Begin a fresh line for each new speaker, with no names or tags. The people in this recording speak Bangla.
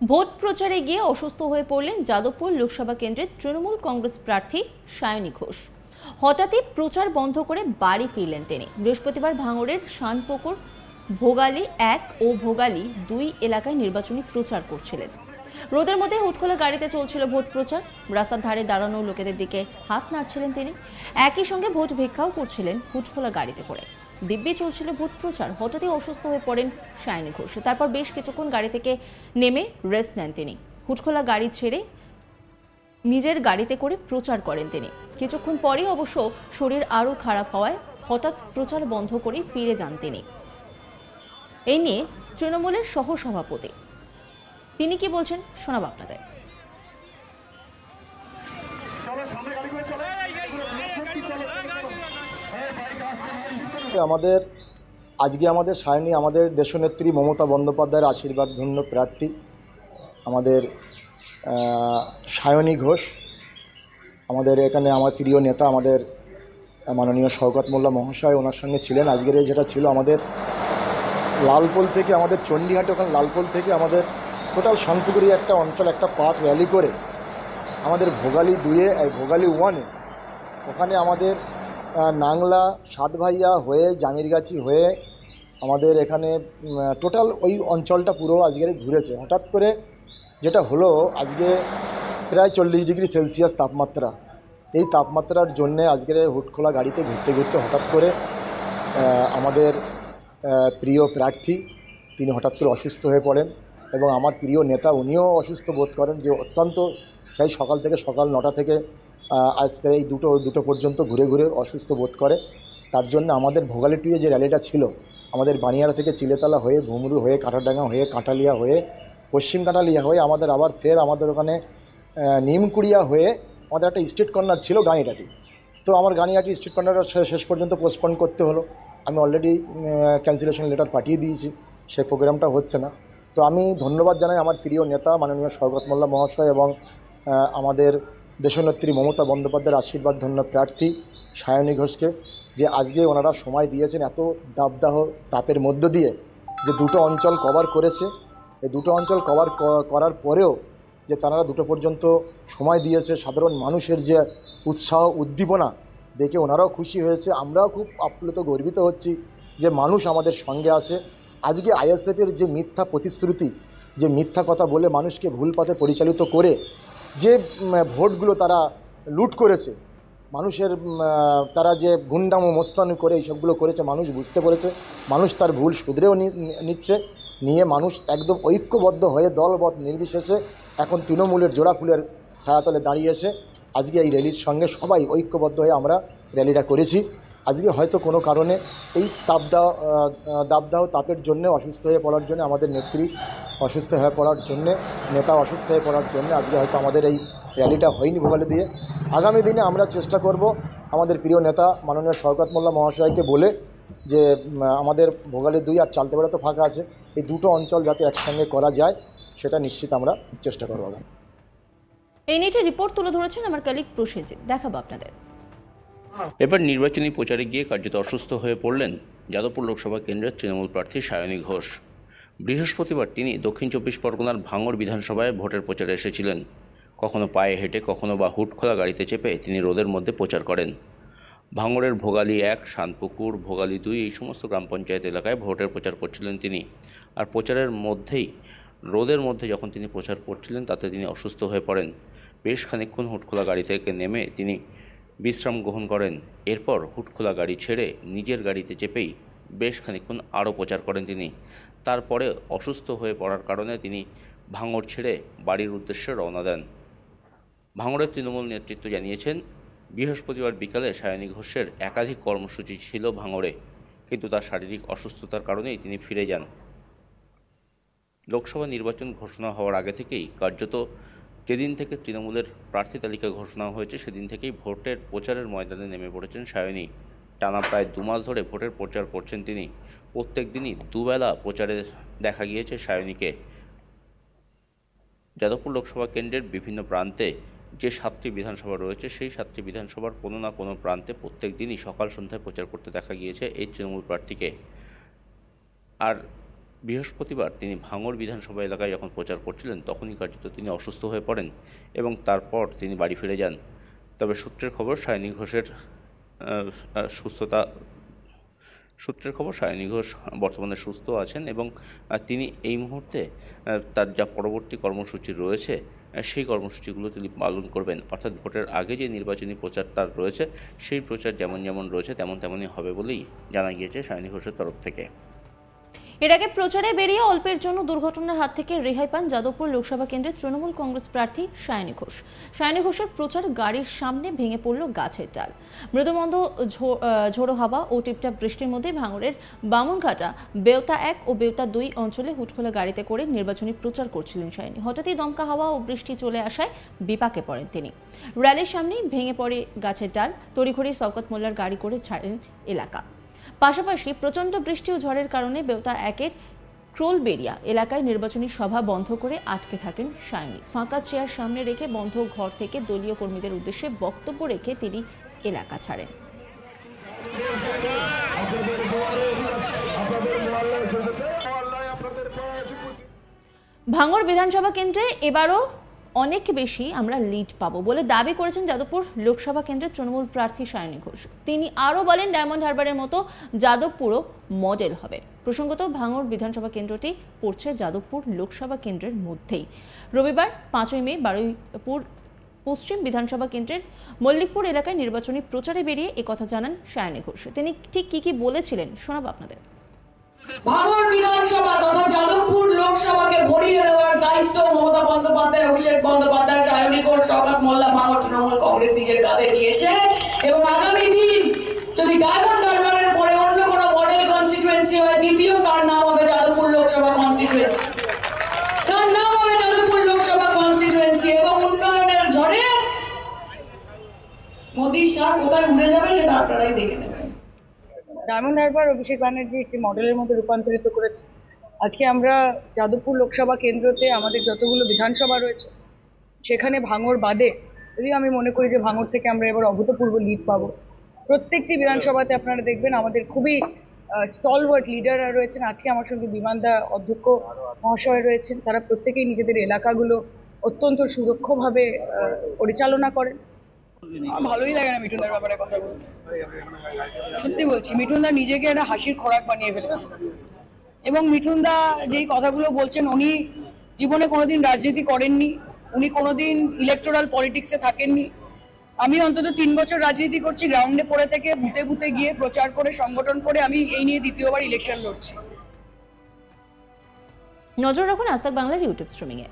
ভোট প্রচারে গিয়ে অসুস্থ হয়ে পড়লেন যাদবপুর লোকসভা কেন্দ্রের তৃণমূল কংগ্রেস প্রার্থী সায়নী ঘোষ। হঠাৎই প্রচার বন্ধ করে বাড়ি ফিরলেন তিনি। বৃহস্পতিবার ভাঙড়ের শানপুকুর ভোগালী 1 ও ভোগালী 2 এলাকায় নির্বাচনী প্রচার করছিলেন। রোদের মধ্যে হুটখোলা গাড়িতে চলছিল ভোট প্রচার। রাস্তার ধারে দাঁড়ানো লোকেদের দিকে হাত নাড়ছিলেন তিনি। একই সঙ্গে ভোট ভিক্ষাও করছিলেন হুটখোলা গাড়িতে করে। দিব্যি চলছিল ভোট প্রচার। হঠাৎই অসুস্থ হয়ে পড়েন সায়নী ঘোষ। তারপর বেশ কিছুক্ষণ গাড়ি থেকে নেমে রেস্ট নেন তিনি। হুটখোলা গাড়ি ছেড়ে নিজের গাড়িতে করে প্রচার করেন তিনি। কিছুক্ষণ পরেই অবশ্য শরীর আরও খারাপ হওয়ায় হঠাৎ প্রচার বন্ধ করে ফিরে যান তিনি। এই নিয়ে তৃণমূলের সহসভাপতি তিনি কি বলছেন শোনাব আপনাদের।
আমাদের সায়নী আমাদের দেশনেত্রী মমতা বন্দ্যোপাধ্যায়ের আশীর্বাদ ধন্য প্রার্থী আমাদের সায়নী ঘোষ। আমাদের এখানে আমার প্রিয় নেতা আমাদের মাননীয় শওকত মোল্লা মহাশয় ওনার সঙ্গে ছিলেন। আজকের যেটা ছিল আমাদের লালপোল থেকে আমাদের চণ্ডীহাটে, ওখানে লালপোল থেকে আমাদের টোটাল শানপুকুরি একটা অঞ্চল একটা পার্ট র্যালি করে আমাদের ভোগালী 2-এ ভোগালী 1-এ ওখানে আমাদের নাংলা সাতভাইয়া হয়ে জামিরগাছি হয়ে আমাদের এখানে টোটাল ওই অঞ্চলটা পুরো আজকের ঘুরেছে। হঠাৎ করে যেটা হলো, আজকে প্রায় 40 ডিগ্রি সেলসিয়াস তাপমাত্রা। এই তাপমাত্রার জন্যে আজকের হুটখোলা গাড়িতে ঘুরতে ঘুরতে হঠাৎ করে আমাদের প্রিয় প্রার্থী তিনি হঠাৎ করে অসুস্থ হয়ে পড়েন এবং আমার প্রিয় নেতা উনিও অসুস্থ বোধ করেন, যে অত্যন্ত সেই সকাল 9টা থেকে আজ প্রায় দুটো পর্যন্ত ঘুরে ঘুরে অসুস্থ বোধ করে। তার জন্য আমাদের ভোগালী 2-এ যে র্যালিটা ছিল আমাদের বানিয়াড়া থেকে চিলেতলা হয়ে ভুমরু হয়ে কাঁটাডাঙ্গা হয়ে কাঁটালিয়া হয়ে পশ্চিম কাঁটালিয়া হয়ে আমাদের আবার ফের আমাদের ওখানে নিমকুড়িয়া হয়ে আমাদের একটা স্ট্রিট কর্নার ছিল গানিঘাটি। তো আমার গানিঘাটি স্ট্রিট কর্নারটা শেষ পর্যন্ত পোস্টপোন করতে হলো। আমি অলরেডি ক্যান্সেলেশন লেটার পাঠিয়ে দিয়েছি, সেই প্রোগ্রামটা হচ্ছে না। তো আমি ধন্যবাদ জানাই আমার প্রিয় নেতা মাননীয় শওকত মোল্লা মহাশয় এবং আমাদের দেশনেত্রী মমতা বন্দ্যোপাধ্যায়ের আশীর্বাদ ধন্য প্রার্থী সায়নী ঘোষকে, যে আজকে ওনারা সময় দিয়েছেন এত দাবদাহ তাপের মধ্য দিয়ে যে দুটো অঞ্চল কভার করেছে। এই দুটো অঞ্চল কভার করার পরেও যে তারা 2টো পর্যন্ত সময় দিয়েছে, সাধারণ মানুষের যে উৎসাহ উদ্দীপনা দেখে ওনারাও খুশি হয়েছে। আমরাও খুব আপ্লুত গর্বিত হচ্ছি যে মানুষ আমাদের সঙ্গে আছে। আজকে আইএসএফের যে মিথ্যা প্রতিশ্রুতি, যে মিথ্যা কথা বলে মানুষকে ভুল পথে পরিচালিত করে যে ভোটগুলো তারা লুট করেছে, মানুষের তারা যে গুন্ডাম ও মোস্তানি করে এইসবগুলো করেছে, মানুষ বুঝতে পেরেছে, মানুষ তার ভুল শুধরেও নিচ্ছে। নিয়ে মানুষ একদম ঐক্যবদ্ধ হয়ে দলবদ্ধ নির্বিশেষে এখন তৃণমূলের জোড়া ফুলের ছায়াতলে দাঁড়িয়েছে। আজকে এই র্যালির সঙ্গে সবাই ঐক্যবদ্ধ হয়ে আমরা র্যালিটা করেছি। আজকে হয়তো কোনো কারণে এই দাবদাহ তাপের জন্য অসুস্থ হয়ে পড়ার জন্য আমাদের নেত্রী অসুস্থ হয়ে পড়ার জন্যে, নেতা অসুস্থ হয়ে পড়ার জন্য আজকে হয়তো আমাদের এই র্যালিটা হয়নি ভোগালী দিয়ে। আগামী দিনে আমরা চেষ্টা করব আমাদের প্রিয় নেতা মাননীয় শওকত মোল্লা মহাশয়কে বলে যে আমাদের ভোগালী 2 আর চালতে বেড়া তো ফাঁকা আছে, এই দুটো অঞ্চল যাতে একসঙ্গে করা যায় সেটা নিশ্চিত আমরা চেষ্টা করব।
এই নিয়ে রিপোর্ট তুলে ধরেছেন আমার কলিগ প্রসেনজিৎ, দেখাবো আপনাদের।
এবার নির্বাচনী প্রচারে গিয়ে কার্যত অসুস্থ হয়ে পড়লেন যাদবপুর লোকসভা কেন্দ্রের তৃণমূল প্রার্থী সায়নী ঘোষ। বৃহস্পতিবার তিনি দক্ষিণ 24 পরগনার ভাঙড় বিধানসভায় ভোটের প্রচারে এসেছিলেন। কখনো পায়ে হেঁটে, কখনো বা হুটখোলা গাড়িতে চেপে তিনি রোদের মধ্যে প্রচার করেন। ভাঙড়ের ভোগালী 1, শানপুকুর, ভোগালী 2 এই সমস্ত গ্রাম পঞ্চায়েত এলাকায় ভোটের প্রচার করছিলেন তিনি। আর প্রচারের মধ্যেই রোদের মধ্যে যখন তিনি প্রচার করছিলেন তাতে তিনি অসুস্থ হয়ে পড়েন। বেশ খানিকক্ষণ হুটখোলা গাড়ি থেকে নেমে তিনি বিশ্রাম গ্রহণ করেন। এরপর হুটখোলা গাড়ি ছেড়ে নিজের গাড়িতে চেপেই বেশ খানিকক্ষণ আরও প্রচার করেন তিনি। তারপরে অসুস্থ হয়ে পড়ার কারণে তিনি ভাঙড় ছেড়ে বাড়ির উদ্দেশ্যে রওনা দেন। ভাঙড়ের তৃণমূল নেতৃত্ব জানিয়েছেন, বৃহস্পতিবার বিকালে সায়নী ঘোষের একাধিক কর্মসূচি ছিল ভাঙড়ে, কিন্তু তার শারীরিক অসুস্থতার কারণেই তিনি ফিরে যান। লোকসভা নির্বাচন ঘোষণা হওয়ার আগে থেকেই কার্যত যেদিন থেকে তৃণমূলের প্রার্থী তালিকা ঘোষণা হয়েছে সেদিন থেকেই ভোটের প্রচারের ময়দানে নেমে পড়েছেন সায়নী। টানা প্রায় 2 মাস ধরে ভোটের প্রচার করছেন তিনি। প্রত্যেক দিনই দুবেলা প্রচারে দেখা গিয়েছে সায়নীকে। যাদবপুর লোকসভা কেন্দ্রের বিভিন্ন প্রান্তে যে 7টি বিধানসভা রয়েছে সেই 7টি বিধানসভার কোনো না কোনো প্রান্তে প্রত্যেক দিনই সকাল সন্ধ্যায় প্রচার করতে দেখা গিয়েছে এই তৃণমূল প্রার্থীকে। আর বৃহস্পতিবার তিনি ভাঙড় বিধানসভা এলাকায় যখন প্রচার করছিলেন তখনই কার্যত তিনি অসুস্থ হয়ে পড়েন এবং তারপর তিনি বাড়ি ফিরে যান। তবে সূত্রের খবর সায়নী ঘোষ বর্তমানে সুস্থ আছেন এবং তিনি এই মুহূর্তে তার যা পরবর্তী কর্মসূচি রয়েছে সেই কর্মসূচিগুলো তিনি পালন করবেন। অর্থাৎ ভোটের আগে যে নির্বাচনী প্রচার তার রয়েছে সেই প্রচার যেমন রয়েছে তেমনই হবে বলেই জানা গিয়েছে সায়নী ঘোষের তরফ থেকে।
এর আগে প্রচারে বেরিয়ে অল্পের জন্য দুর্ঘটনার হাত থেকে রেহাই পান যাদবপুর লোকসভা কেন্দ্রের তৃণমূল কংগ্রেস প্রার্থী সায়নী ঘোষ। সায়নী ঘোষের প্রচার গাড়ির সামনে ভেঙে পড়ল গাছের ডাল। মৃদুমন্দ ঝোড়ো হাওয়া ও টিপটাপ বৃষ্টির মধ্যে ভাঙড়ের বামুনঘাটা বেউতা 1 ও বেউতা 2 অঞ্চলে হুটখোলা গাড়িতে করে নির্বাচনী প্রচার করছিলেন সায়নী। হঠাৎই দমকা হাওয়া ও বৃষ্টি চলে আসায় বিপাকে পড়েন তিনি। র্যালির সামনেই ভেঙে পড়ে গাছের ডাল। তড়িঘড়ি শওকত মোল্লার গাড়ি করে ছাড়েন এলাকা। পাশাপাশি প্রচণ্ড বৃষ্টি ও ঝড়ের কারণে বেউতা 1-এর ক্রোলবেড়িয়া এলাকায় নির্বাচনী সভা বন্ধ করে আটকে থাকেন সায়নী। ফাঁকা চেয়ার সামনে রেখে বন্ধ ঘর থেকে দলীয় কর্মীদের উদ্দেশ্যে বক্তব্য রেখে তিনি এলাকা ছাড়েন। ভাঙড় বিধানসভা কেন্দ্রে এবারও অনেক বেশি আমরা লিড পাবো বলে দাবি করেছেন যাদবপুর লোকসভা কেন্দ্রের তৃণমূল প্রার্থী সায়নী ঘোষ। তিনি আরও বলেন ডায়মন্ড হারবারের মতো যাদবপুরও মডেল হবে। প্রসঙ্গত ভাঙড় বিধানসভা কেন্দ্রটি পড়ছে যাদবপুর লোকসভা কেন্দ্রের মধ্যেই। রবিবার 5ই মে বারুইপুর পশ্চিম বিধানসভা কেন্দ্রের মল্লিকপুর এলাকায় নির্বাচনী প্রচারে বেরিয়ে একথা জানান সায়নী ঘোষ। তিনি ঠিক কি বলেছিলেন শোনাবো আপনাদের।
ভাঙড় বিধানসভা তথা যাদবপুর লোকসভাকে ভরিয়ে দেওয়ার দায়িত্ব মমতা বন্দ্যোপাধ্যায়, অভিষেক বন্দ্যোপাধ্যায়, সায়নী ঘোষ, শওকত মোল্লা, ভাঙড় তৃণমূল কংগ্রেস নিজের কাঁধে নিয়েছে। এবং আগামী দিন যদি ডায়মন্ড হারবারের পরে অন্য কোনো মডেল কনস্টিটুয়েন্সি হয়, দ্বিতীয় তার নাম হবে যাদবপুর লোকসভা কনস্টিটুয়েন্সি। তার নাম হবে যাদবপুর লোকসভা কনস্টিটুয়েন্সি। এবং উন্নয়নের ঝড়ে মোদির শাহ কোথায় উড়ে যাবে সেটা আপনারাই দেখে নেবেন।
ডায়মন্ড হারবার অভিষেক ব্যানার্জি একটি মডেলের মধ্যে রূপান্তরিত করেছে। আজকে আমরা যাদবপুর লোকসভা কেন্দ্রতে আমাদের যতগুলো বিধানসভা রয়েছে সেখানে ভাঙড় বাদে যদি আমি মনে করি যে ভাঙড় থেকে আমরা এবার অভূতপূর্ব লিড পাবো। প্রত্যেকটি বিধানসভাতে আপনারা দেখবেন আমাদের খুবই স্টলওয়ার্ড লিডাররা রয়েছেন। আজকে আমার সঙ্গে বিমানদা অধ্যক্ষ মহাশয় রয়েছেন। তারা প্রত্যেকেই নিজেদের এলাকাগুলো অত্যন্ত সুদক্ষভাবে পরিচালনা করেন।
ভালোই লাগে না মিঠুনদার ব্যাপারে কথা বলতে। সত্যি বলছি, মিঠুনদা নিজেকে একটা হাসির খোরাক বানিয়ে ফেলেছে। এবং মিঠুনদা যেই কথাগুলো বলছেন, উনি জীবনে কোনোদিন রাজনীতি করেননি, উনি কোনোদিন ইলেকটোরাল পলিটিক্সে থাকেননি। আমি অন্তত 3 বছর রাজনীতি করছি, গ্রাউন্ডে পড়ে থেকে বুথে বুথে গিয়ে প্রচার করে সংগঠন করে আমি এই নিয়ে দ্বিতীয়বার ইলেকশন লড়ছি।
নজর রাখুন আজ তাক বাংলার ইউটিউব স্ট্রিমিংয়ে।